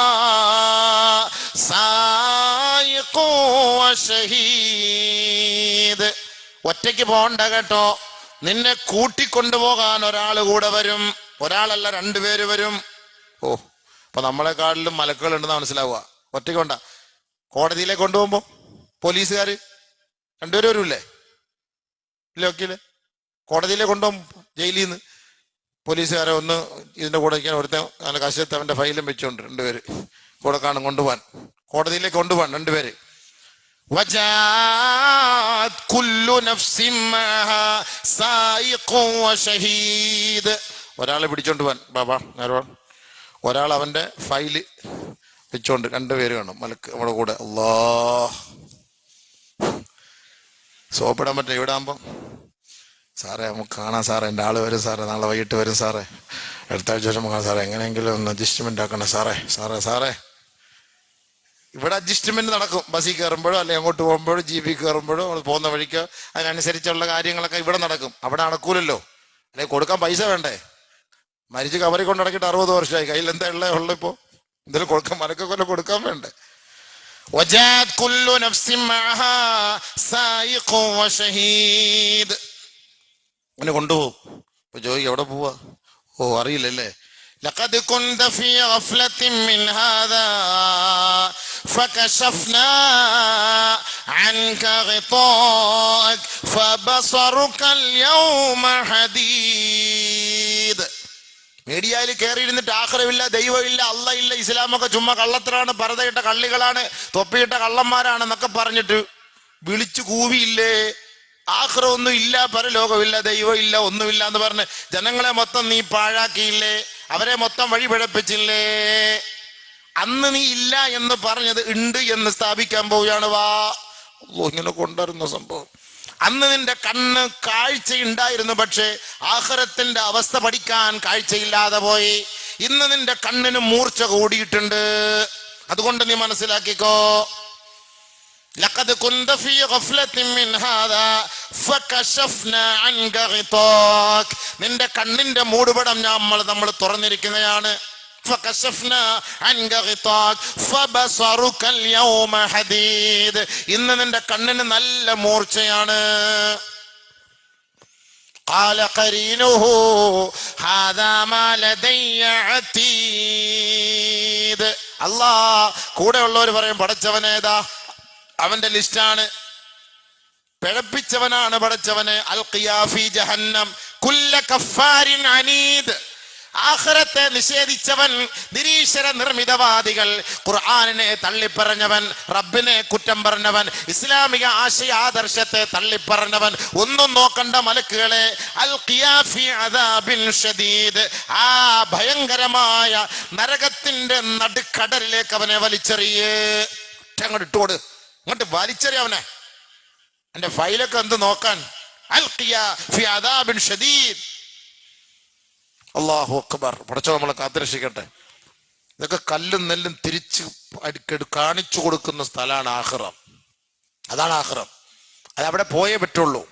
സായിഖു വശഹീദ്. ഒറ്റയ്ക്ക് പോകണ്ട കേട്ടോ, നിന്നെ കൂട്ടിക്കൊണ്ടുപോകാൻ ഒരാൾ കൂടെ വരും. ഒരാളല്ല, 2 പേര് വരും. ഓ, അപ്പൊ നമ്മളെക്കാട്ടിലും മലക്കുകൾ ഉണ്ടെന്ന് മനസ്സിലാവുക. ഒറ്റയ്ക്ക് കൊണ്ട കോടതിയിലേക്ക് കൊണ്ടുപോകുമ്പോ പോലീസുകാര് 2 പേര് വരൂല്ലേ? ഇല്ല, വക്കീല് കോടതിയിലേക്ക് കൊണ്ടുപോകും. ജയിലിൽ നിന്ന് പോലീസുകാരെ ഒന്ന് ഇതിന്റെ കൂടെ ഒരുത്തൻ അങ്ങനെ കശത്ത് അവന്റെ ഫയലും വെച്ചോണ്ട് 2 പേര് കൂടെ കാണും കൊണ്ടുപോകാൻ, കോടതിയിലേക്ക് കൊണ്ടുപോകാൻ 2 പേര്. വജാഅത് കുല്ലു നഫ്സിൻ മഅഹാ സായിഖുൻ വശഹീദ്. ഒരാളെ പിടിച്ചോണ്ട് പോവാൻ ബാബാ നേരോ, ഒരാൾ അവന്റെ ഫയല് വെച്ചോണ്ട് 2 പേര് കാണും മലക്ക് നമ്മുടെ കൂടെ. അല്ലാഹ്, സോപ്പിടാൻ പറ്റില്ല ഇവിടെ ആകുമ്പോ. സാറേ നമുക്ക് കാണാം സാറേ, എൻ്റെ ആള് വരും സാറേ, നാളെ വൈകിട്ട് വരും സാറേ, അടുത്ത ആഴ്ച നമുക്ക് കാണാം സാറേ, എങ്ങനെയെങ്കിലും ഒന്ന് അഡ്ജസ്റ്റ്മെന്റ് ആക്കണം സാറേ. സാറേ സാറേ ഇവിടെ അഡ്ജസ്റ്റ്മെന്റ് നടക്കും. ബസ്സിൽ കയറുമ്പോഴോ അല്ലെങ്കിൽ അങ്ങോട്ട് പോകുമ്പോഴോ ജീപ്പിൽ കയറുമ്പോഴോ പോകുന്ന വഴിക്ക് അതിനനുസരിച്ചുള്ള കാര്യങ്ങളൊക്കെ ഇവിടെ നടക്കും. അവിടെ നടക്കൂലല്ലോ, അല്ലെങ്കിൽ കൊടുക്കാൻ പൈസ വേണ്ടേ? മരിച്ച് കവറി കൊണ്ട് നടക്കിയിട്ട് 60 വർഷമായി, കയ്യിൽ എന്താ ഉള്ള ഇപ്പോ എന്തെങ്കിലും കൊടുക്കാൻ, മലക്കൊക്കെ കൊടുക്കാൻ വേണ്ടേ? വജാഅത് കുല്ലു നഫ്സിൻ മഅഹാ സായിഖുൻ വശഹീദ്. അവനെ കൊണ്ടുപോകും. ഇപ്പൊ ചോദിക്കും എവിടെ പോവാ? ഓ അറിയില്ലല്ലേ. ലഖദ് കുൻത ഫീ ഗഫ്ലത്തിൻ മിൻ ഹാദാ ഫകശഫ്നാ അൻക ഗിതാഅക ഫബസറുക അൽയൗമ ഹദീദ്. മീഡിയയിൽ കയറിയിരുന്നിട്ട് ആഖിറമില്ല, ദൈവമില്ല, അല്ല ഇല്ല, ഇസ്ലാമൊക്കെ ചുമ്മാ കള്ളത്തരാണ്, പരതയിട്ട കള്ളികളാണ്, തൊപ്പിയിട്ട കള്ളന്മാരാണെന്നൊക്കെ പറഞ്ഞിട്ട് വിളിച്ചു കൂവിയില്ലേ? ആഖിറ ഒന്നും ഇല്ല, പരലോകമില്ല, ദൈവം ഇല്ല, ഒന്നുമില്ല എന്ന് പറഞ്ഞ് ജനങ്ങളെ മൊത്തം നീ പാഴാക്കിയില്ലേ? അവരെ മൊത്തം വഴി പിഴപ്പിച്ചില്ലേ? അന്ന് നീ ഇല്ല എന്ന് പറഞ്ഞത് ഉണ്ട് എന്ന് സ്ഥാപിക്കാൻ പോവുകയാണ്. വാ, ഇങ്ങനെ കൊണ്ടുവരുന്ന സംഭവം. അന്ന് നിന്റെ കണ്ണ് കാഴ്ചയുണ്ടായിരുന്നു, പക്ഷേ ആഖിറത്തിന്റെ അവസ്ഥ പഠിക്കാൻ കാഴ്ചയില്ലാതെ പോയി. ഇന്ന് നിന്റെ കണ്ണിന് മൂർച്ച കൂടിയിട്ടുണ്ട്. അതുകൊണ്ട് നീ മനസ്സിലാക്കിക്കോ. ലഖദ് കുൻത ഫീ ഗഫ്ലത്തിൻ മിൻ ഹാദാ ഫകശഫ്നാ അൻക ഗിതാഅക. നിന്റെ കണ്ണിന്റെ മൂടുപടം നമ്മൾ തുറന്നിരിക്കുകയാണ്. ഫകശഫ്നാ അൻക ഗിതാഅക ഫബസറുക അൽയൗമ ഹദീദ്. ഇന്ന് നിന്റെ കണ്ണിന് നല്ല മൂർച്ചയാണ്. ഖാല ഖരീനുഹു ഹാദാ മാ ലദയ്യ അതീദ്. അല്ലാഹ് കൂടെ ഉള്ളവർ പറയും, പടച്ചവനേതാ, അവന്റെ ലിസ്റ്റാണ്, പിഴപ്പിച്ചവനാണ് പടച്ചവന്. അൽഖിയാ ഫീ ജഹന്നം കുല്ല കഫാരിൻ അനീദ്. ആഖിറത്തെ നിഷേധിച്ചവൻ, നിരീശ്വര നിർമ്മിതവാദികൾ, ഖുർആനിനെ തള്ളിപ്പറഞ്ഞവൻ, റബ്ബിനെ കുറ്റം പറഞ്ഞവൻ, ഇസ്ലാമിക ആശയാദർശത്തെ തള്ളിപ്പറഞ്ഞവൻ, ഒന്നും നോക്കണ്ട മലക്കുകളെ, അൽഖിയാ ഫീ അദാബിൻ ഷദീദ്. ആ ഭയങ്കരമായ നരകത്തിന്റെ നടുക്കടലിലേക്ക് അവനെ വലിച്ചെറിയേ. അങ്ങോട്ട് ഇട്ടോട്, അങ്ങോട്ട് വലിച്ചെറിയവനെ. എന്റെ ഫയലൊക്കെ എന്ത് നോക്കാൻ? അൽഖിയാ ഫീ അദാബിൻ ഷദീദ്. അല്ലാഹു അക്ബർ. പടച്ചോ നമ്മളെ കാത്തിരക്ഷിക്കട്ടെ. ഇതൊക്കെ കല്ലും നെല്ലും തിരിച്ച് കാണിച്ചു കൊടുക്കുന്ന സ്ഥലമാണ് ആഖിറം. അതാണ് ആഖിറം. അതവിടെ പോയേ പറ്റുള്ളൂ.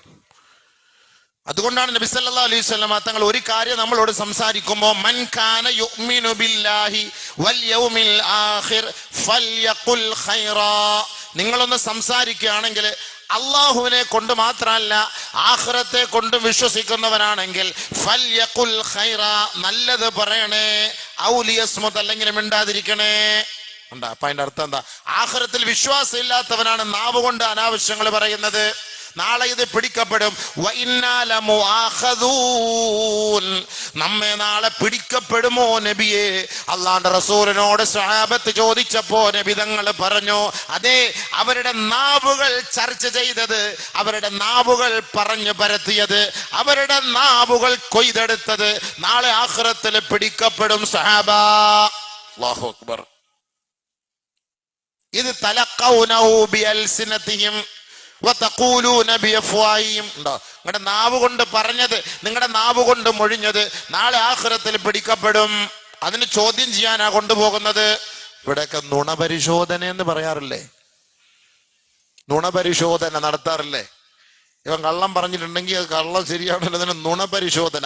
അതുകൊണ്ടാണ് നബി സല്ലല്ലാഹു അലൈഹി വസല്ലം തങ്ങൾ ഒരു കാര്യം നമ്മളോട് സംസാരിക്കുമ്പോൾ മൻ കാന യുഅ്മിനു ബില്ലാഹി വൽ യൗമിൽ ആഖിർ ഫൽയഖുൽ ഖൈറാ, നിങ്ങളൊന്ന് സംസാരിക്കുകയാണെങ്കിൽ അള്ളാഹുവിനെ കൊണ്ട് മാത്രമല്ല ആഖിറത്തെ കൊണ്ട് വിശ്വസിക്കുന്നവനാണെങ്കിൽ ഫൽയഖുൽ ഖൈറാ, നല്ലത് പറയണേ, ഔ ലിയസ്മുത്, അല്ലെങ്കിൽ മിണ്ടാതിരിക്കണേ. ഉണ്ടാ അപ്പൊ അതിന്റെ അർത്ഥം എന്താ? ആഖിറത്തിൽ വിശ്വാസം ഇല്ലാത്തവനാണ് നാവ് കൊണ്ട് അനാവശ്യങ്ങൾ പറയുന്നത്. നാളെ ഇത് പിടിക്കപ്പെടും. നമ്മെ നാളെ പിടിക്കപ്പെടുമോ നബിയെ? അള്ളാന്റെ റസൂലിനോട് സ്വഹാബത്ത് ചോദിച്ചപ്പോ നബി തങ്ങൾ പറഞ്ഞു, അതെ, അവരുടെ നാവുകൾ ചർച്ച ചെയ്തത്, അവരുടെ നാവുകൾ പറഞ്ഞു പരത്തിയത്, അവരുടെ നാവുകൾ കൊയ്തെടുത്തത് നാളെ ആഖിറത്തിൽ പിടിക്കപ്പെടും സ്വഹാബാ. അല്ലാഹു അക്ബർ. ഇത് തലഖൗനഹു ബിഅൽസിനതിഹിം നിങ്ങളുടെ നാവ് കൊണ്ട് പറഞ്ഞത്, നിങ്ങളുടെ നാവ് കൊണ്ട് മൊഴിഞ്ഞത് നാളെ ആഖിറത്തിൽ പിടിക്കപ്പെടും. അതിന് ചോദ്യം ചെയ്യാനാ കൊണ്ടുപോകുന്നത്. ഇവിടെയൊക്കെ നുണപരിശോധന എന്ന് പറയാറില്ലേ? നുണപരിശോധന നടത്താറില്ലേ? ഇവൻ കള്ളം പറഞ്ഞിട്ടുണ്ടെങ്കിൽ അത് കള്ളം ശരിയാണല്ലോ, അതിന് നുണപരിശോധന.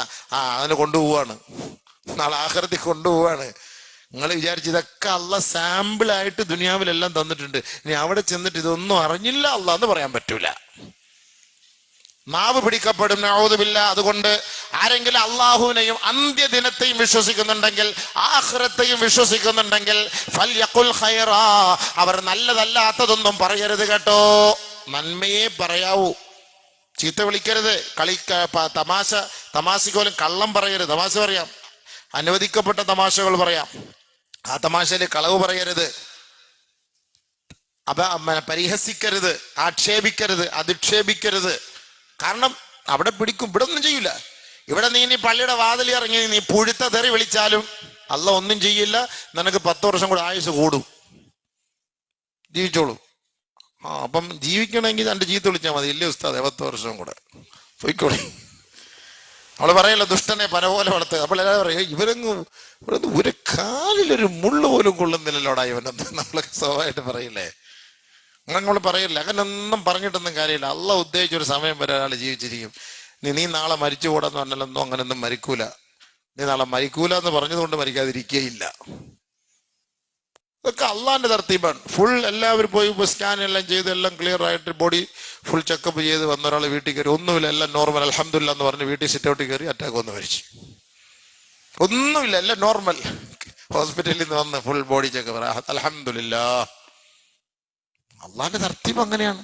അതിന് കൊണ്ടുപോവാണ്, നാളെ ആഖിറത്തിൽ കൊണ്ടുപോവാണ്. നിങ്ങൾ വിചാരിച്ച് ഇതൊക്കെ അള്ളാഹ് സാമ്പിളായിട്ട് ദുനിയാവിലെല്ലാം തന്നിട്ടുണ്ട്, ഇനി അവിടെ ചെന്നിട്ട് ഇതൊന്നും അറിഞ്ഞില്ല അള്ളാഹ് എന്ന് പറയാൻ പറ്റൂല. നാവ് പിടിക്കപ്പെടും, നഊദു ബില്ലാഹ്. അതുകൊണ്ട് ആരെങ്കിലും അള്ളാഹുവിനെയും അന്ത്യദിനത്തെയും വിശ്വസിക്കുന്നുണ്ടെങ്കിൽ, ആഖിറത്തെയും വിശ്വസിക്കുന്നുണ്ടെങ്കിൽ ഫൽയഖുൽ ഖൈറാ, അവർ നല്ലതല്ലാത്തതൊന്നും പറയരുത് കേട്ടോ. നന്മയെ പറയാവൂ, ചീത്ത വിളിക്കരുത്. തമാശക്ക് പോലും കള്ളം പറയരുത്. തമാശ പറയാം, അനുവദിക്കപ്പെട്ട തമാശകൾ പറയാം, ആ തമാശയിൽ കളവ് പറയരുത്, പരിഹസിക്കരുത്, ആക്ഷേപിക്കരുത്, അധിക്ഷേപിക്കരുത്. കാരണം അവിടെ പിടിക്കും. ഇവിടെ ഒന്നും ചെയ്യില്ല. ഇവിടെ നീ പള്ളിയുടെ വാതിൽ ഇറങ്ങി നീ പുഴുത്ത തെറി വിളിച്ചാലും അള്ളാഹ് ഒന്നും ചെയ്യില്ല. നിനക്ക് 10 വർഷം കൂടെ ആയുസ് കൂടും, ജീവിച്ചോളൂ. അപ്പം ജീവിക്കണമെങ്കിൽ എൻ്റെ ചീത്ത വിളിച്ചാൽ മതി. ഇല്ലേ ഉസ്താദ്, 10 വർഷം കൂടെ പോയിക്കോളി. അവള് പറയല്ലോ, ദുഷ്ടനെ പന പോലെ വളർത്തുക. അപ്പോൾ എല്ലാവരും പറയും, ഇവരൊന്നും ഒരു കാലിലൊരു മുള്ളു പോലും കൊള്ളുന്നില്ലല്ലോടാ ഇവനെന്ന് നമ്മളൊക്കെ സ്വഭാവമായിട്ട് പറയില്ലേ? അങ്ങനെ നമ്മൾ പറയില്ല. അങ്ങനെ ഒന്നും പറഞ്ഞിട്ടൊന്നും കാര്യമില്ല. അള്ളാഹ് ഉദ്ദേശിച്ചൊരു സമയം വരെ ഒരാൾ ജീവിച്ചിരിക്കും. നീ നാളെ മരിച്ചു കൂടാന്ന് പറഞ്ഞാലൊന്നും അങ്ങനെയൊന്നും മരിക്കൂല. നീ നാളെ മരിക്കൂല എന്ന് പറഞ്ഞതുകൊണ്ട് മരിക്കാതിരിക്കുകയില്ല. ഇതൊക്കെ അള്ളാന്റെ തർത്തീബാണ്. ഫുൾ എല്ലാവരും പോയി സ്കാൻ എല്ലാം ചെയ്ത് എല്ലാം ക്ലിയർ ആയിട്ട് ബോഡി ഫുൾ ചെക്കപ്പ് ചെയ്ത് വന്ന ഒരാൾ വീട്ടിൽ കയറി, ഒന്നുമില്ല, എല്ലാം നോർമൽ, അൽഹംദുലില്ലാ എന്ന് പറഞ്ഞ് വീട്ടിൽ സിറ്റ് ഔട്ടിൽ കയറി അറ്റാക്ക് വന്ന് മരിച്ചു. ഒന്നുമില്ല, എല്ലാം നോർമൽ. ഹോസ്പിറ്റലിൽ നിന്ന് വന്ന് ഫുൾ ബോഡി ചെക്കപ്പ്, അൽഹംദുലില്ലാ. അള്ളാന്റെ തർത്തീബ് അങ്ങനെയാണ്,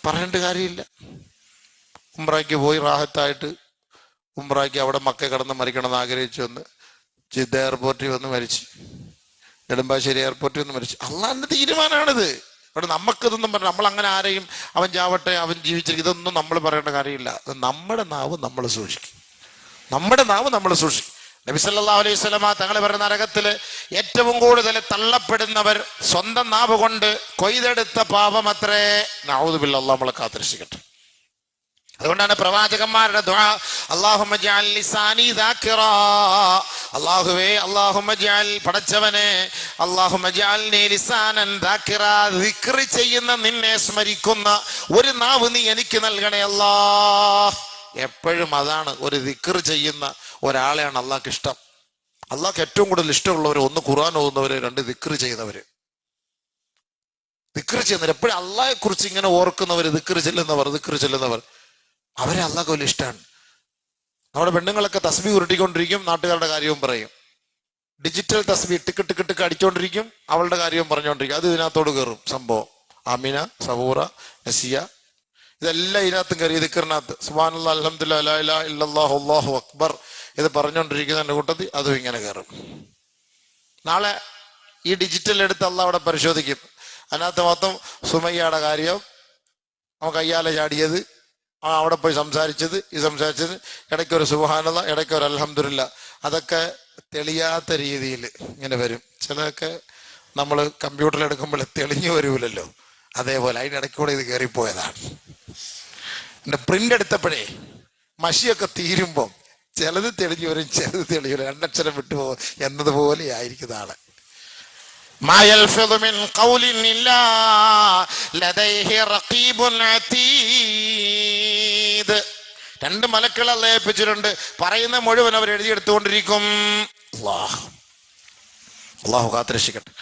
പറഞ്ഞിട്ട് കാര്യമില്ല. ഉംറയ്ക്ക് പോയി റാഹത്തായിട്ട് ഉംറയ്ക്ക് അവിടെ മക്ക കിടന്ന് മരിക്കണമെന്ന് ആഗ്രഹിച്ചു വന്ന് ജിദ്ദ എയർപോർട്ടിൽ വന്ന് മരിച്ചു, നെടുമ്പാശ്ശേരി എയർപോർട്ടിൽ വന്ന് മരിച്ചു. അള്ളാന്റെ തീരുമാനമാണിത്. അവിടെ നമുക്കിതൊന്നും പറഞ്ഞ നമ്മൾ അങ്ങനെ ആരെയും അവൻ ചാവട്ടെ അവൻ ജീവിച്ചിരിക്കും ഇതൊന്നും നമ്മൾ പറയേണ്ട കാര്യമില്ല. നമ്മുടെ നാവ് നമ്മൾ സൂക്ഷിക്കും, നമ്മുടെ നാവ് നമ്മൾ സൂക്ഷിക്കും. നബി സല്ലല്ലാഹു അലൈഹി വസല്ലമ തങ്ങൾ പറയുന്ന നരകത്തില് ഏറ്റവും കൂടുതൽ തള്ളപ്പെടുന്നവർ സ്വന്തം നാവ് കൊണ്ട് കൊയ്തെടുത്ത പാപമത്രേ. നഊദു ബില്ലാഹ്, അല്ലാഹു നമ്മളെ കാത്തിരക്ഷിക്കട്ടെ. അതുകൊണ്ടാണ് പ്രവാചകന്മാരുടെ ദുആ, അല്ലാഹുമ്മ ജഅൽ ലിസാനി ദാകിറാ, അല്ലാഹുവേ, അല്ലാഹുമ്മ ജഅൽ, പടച്ചവനെ, അല്ലാഹുമ്മ ജഅൽനി ലിസാനൻ ദാകിറാ, ദിക്ർ ചെയ്യുന്ന, നിന്നെ സ്മരിക്കുന്ന ഒരു നാവ് നീ എനിക്ക് നൽകണേ അല്ലാഹ്. എപ്പോഴും അതാണ്, ഒരു ദിക്ർ ചെയ്യുന്ന ഒരാളെയാണ് അള്ളാഹ്ക്ക് ഇഷ്ടം. അള്ളാഹ്ക്ക് ഏറ്റവും കൂടുതൽ ഇഷ്ടമുള്ളവർ, ഒന്ന് ഖുർആൻ ഓതുന്നവര്, 2 ദിക്ർ ചെയ്യുന്നവര്. ദിക്ർ ചെയ്യുന്നവർ, എപ്പോഴും അള്ളാഹെ കുറിച്ച് ഇങ്ങനെ ഓർക്കുന്നവർ, ദിക്ർ ചെല്ലുന്നവർ അവരെ അള്ളാഹ്ക്ക് വലിയ ഇഷ്ടമാണ്. നമ്മുടെ പെണ്ണുങ്ങളൊക്കെ തസ്ബീഹ് ഉരുട്ടിക്കൊണ്ടിരിക്കും, നാട്ടുകാരുടെ കാര്യവും പറയും. ഡിജിറ്റൽ തസ്ബീഹ് ടിക്ക് ടിക്ക് ടിക്ക് അടിച്ചോണ്ടിരിക്കും, അവളുടെ കാര്യവും പറഞ്ഞുകൊണ്ടിരിക്കും. അത് ഇതിനകത്തോട് കയറും സംഭവം. ആമിന, സബൂറ, നസിയ, ഇതെല്ലാം ഇതിനകത്തും കയറി ദിക്റിനകത്ത്. സുബ്ഹാനല്ലാഹ്, അൽഹംദുലില്ലാഹ്, ലാ ഇലാഹ ഇല്ലല്ലാഹു, അല്ലാഹു അക്ബർ, ഇത് പറഞ്ഞുകൊണ്ടിരിക്കുന്നതിന്റെ കൂട്ടത്തിൽ അതും ഇങ്ങനെ കയറും. നാളെ ഈ ഡിജിറ്റൽ എടുത്ത് അള്ളാഹ് അവിടെ പരിശോധിക്കും. അതിനകത്ത് മൊത്തം സുമയ്യയുടെ കാര്യം, അവൻ കയ്യാലെ ചാടിയത്, അവിടെ പോയി സംസാരിച്ചത്, ഇടയ്ക്ക് ഒരു സുബ്ഹാനല്ലാഹ്, ഇടയ്ക്ക് ഒരു അൽഹംദുലില്ലാഹ്, അതൊക്കെ തെളിയാത്ത രീതിയിൽ ഇങ്ങനെ വരും. ചിലതൊക്കെ നമ്മൾ കമ്പ്യൂട്ടറിൽ എടുക്കുമ്പോൾ തെളിഞ്ഞു വരൂലല്ലോ, അതേപോലെ അതിനിടയ്ക്കൂടെ ഇത് കയറിപ്പോയതാണ്. എൻ്റെ പ്രിന്റ് എടുത്തപ്പോഴേ മഷിയൊക്കെ തീരുമ്പോൾ ചിലത് തെളിഞ്ഞു വരും, ചിലത് തെളിയൂല, 2 അക്ഷരം വിട്ടുപോകും എന്നതുപോലെ ആയിരിക്കും നാളെ. മാ യൽഫിദു മിൻ ഖൗലിൻ ഇല്ലാ ലദൈഹി റഖീബുൻ അതീദ്. രണ്ട് മലക്കുകൾ അല്ലാഹു ഏൽപ്പിച്ചിട്ടുണ്ട്. പറയുന്ന മുഴുവൻ അവർ എഴുതിയെടുത്തുകൊണ്ടിരിക്കും. അല്ലാഹു കാത്തുരക്ഷിക്കട്ടെ.